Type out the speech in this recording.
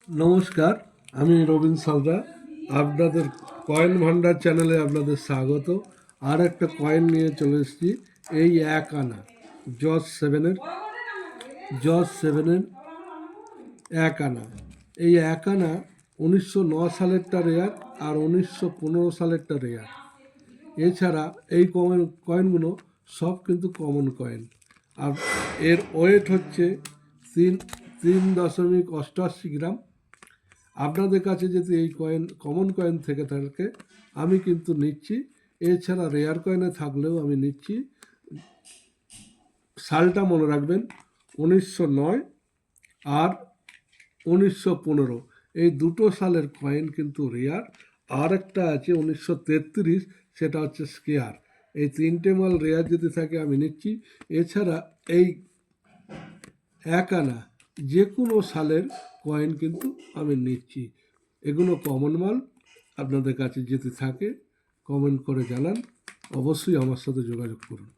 নমস্কার, আমি রবীন সালরা। আপনাদের কয়েন ভান্ডার চ্যানেলে আপনাদের স্বাগত। আর একটা কয়েন নিয়ে চলে এসেছি, এই 1 আনা জজ সেভেনের 1 আনা। এই 1 আনা 1909 সালেরটা রেয়ার আর 1915 সালেরটা রেয়ার। এছাড়া এই কয়েনগুলো সব কিন্তু কমন কয়েন। আর এর ওয়েট হচ্ছে 3.88 গ্রাম। আপনাদের কাছে যদি এই কমন কয়েন থেকে থাকে আমি কিন্তু নিচ্ছি। এছাড়া রেয়ার কয়েনে থাকলেও আমি নিচ্ছি। সালটা মনে রাখবেন, 1909 আর 1915, এই দুটো সালের কয়েন কিন্তু রেয়ার। আর একটা আছে 1933, সেটা হচ্ছে স্কেয়ার। এই তিনটে মাল রেয়ার যদি থাকে আমি নিচ্ছি। এছাড়া এই 1 আনা যে কোনো সালের কয়েন কিন্তু আমি নিচ্ছি। এগুলো কমন মাল। আপনাদের কাছে যদি থাকে কমেন্ট করে জানান, অবশ্যই আমার সাথে যোগাযোগ করুন।